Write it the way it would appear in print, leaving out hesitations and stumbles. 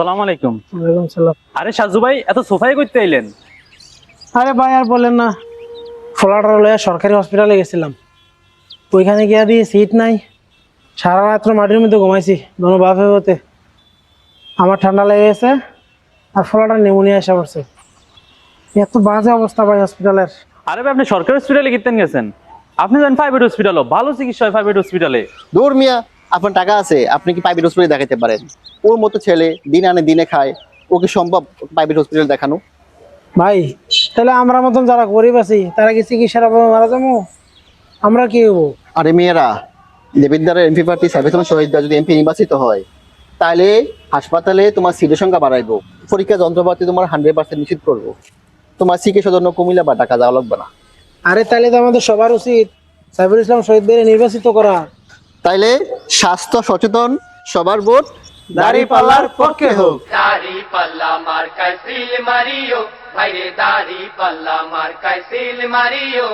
আসসালামু আলাইকুম। ওয়ালাইকুম সালাম। আরে সাজু ভাই, এত সোফাই করতে আইলেন? আরে ভাই আর বলেন না, ফোলাটা লয়ে সরকারি হসপিটালে গেছিলাম। ওইখানে গিয়া দিয়ে সিট নাই, সারা রাত্র মাটির মধ্যে ঘুমাইছি দোনো বাপে হতে। আমার ঠান্ডা লেগে গেছে আর ফোলাটা নিউমোনিয়া এসে পড়ছে। এত বাজে অবস্থা ভাই হসপিটালের। আরে ভাই, আপনি সরকারি হসপিটালে কিতেন গেছেন? আপনি জানেন প্রাইভেট হসপিটালও ভালো চিকিৎসা হয় প্রাইভেট হসপিটালে। দূর মিয়া, আপনার টাকা আছে, আপনি কি প্রাইভেট হসপিটালে দেখাতে পারেন? ওর মতো ছেলে দিন আনে দিনে খায়, ওকে সম্ভব প্রাইভেট হসপিটাল দেখানো? ভাই তাহলে আমরা মতন যারা গরিব আছি তারা কি চিকিৎসার অভাবে মারা যাবো? আমরা কি হবো? আরে মেয়েরা, দেবিদ্বারের এমপি প্রার্থী সাইফুল শহীদ যদি এমপি নির্বাচিত হয়, তাহলে হাসপাতালে তোমার সিটের সংখ্যা বাড়াইবো, পরীক্ষা যন্ত্রপাতি তোমার 100% নিশ্চিত করবো, তোমার চিকিৎসার জন্য কুমিল্লা বা টাকা যাওয়া লাগবে না। আরে তাহলে তো আমাদের সবার উচিত সাইফুল ইসলাম শহীদ ভাইয়ের নির্বাচিত করা। তাইলে স্বাস্থ্য সচেতন সবার ভোট দাঁড়িপাল্লার পক্ষে হোক। দাড়ি পাল্লা মার্কায় সিল মারিও, ভাইরে দাড়ি পাল্লা মার্কায় সিল মারিও।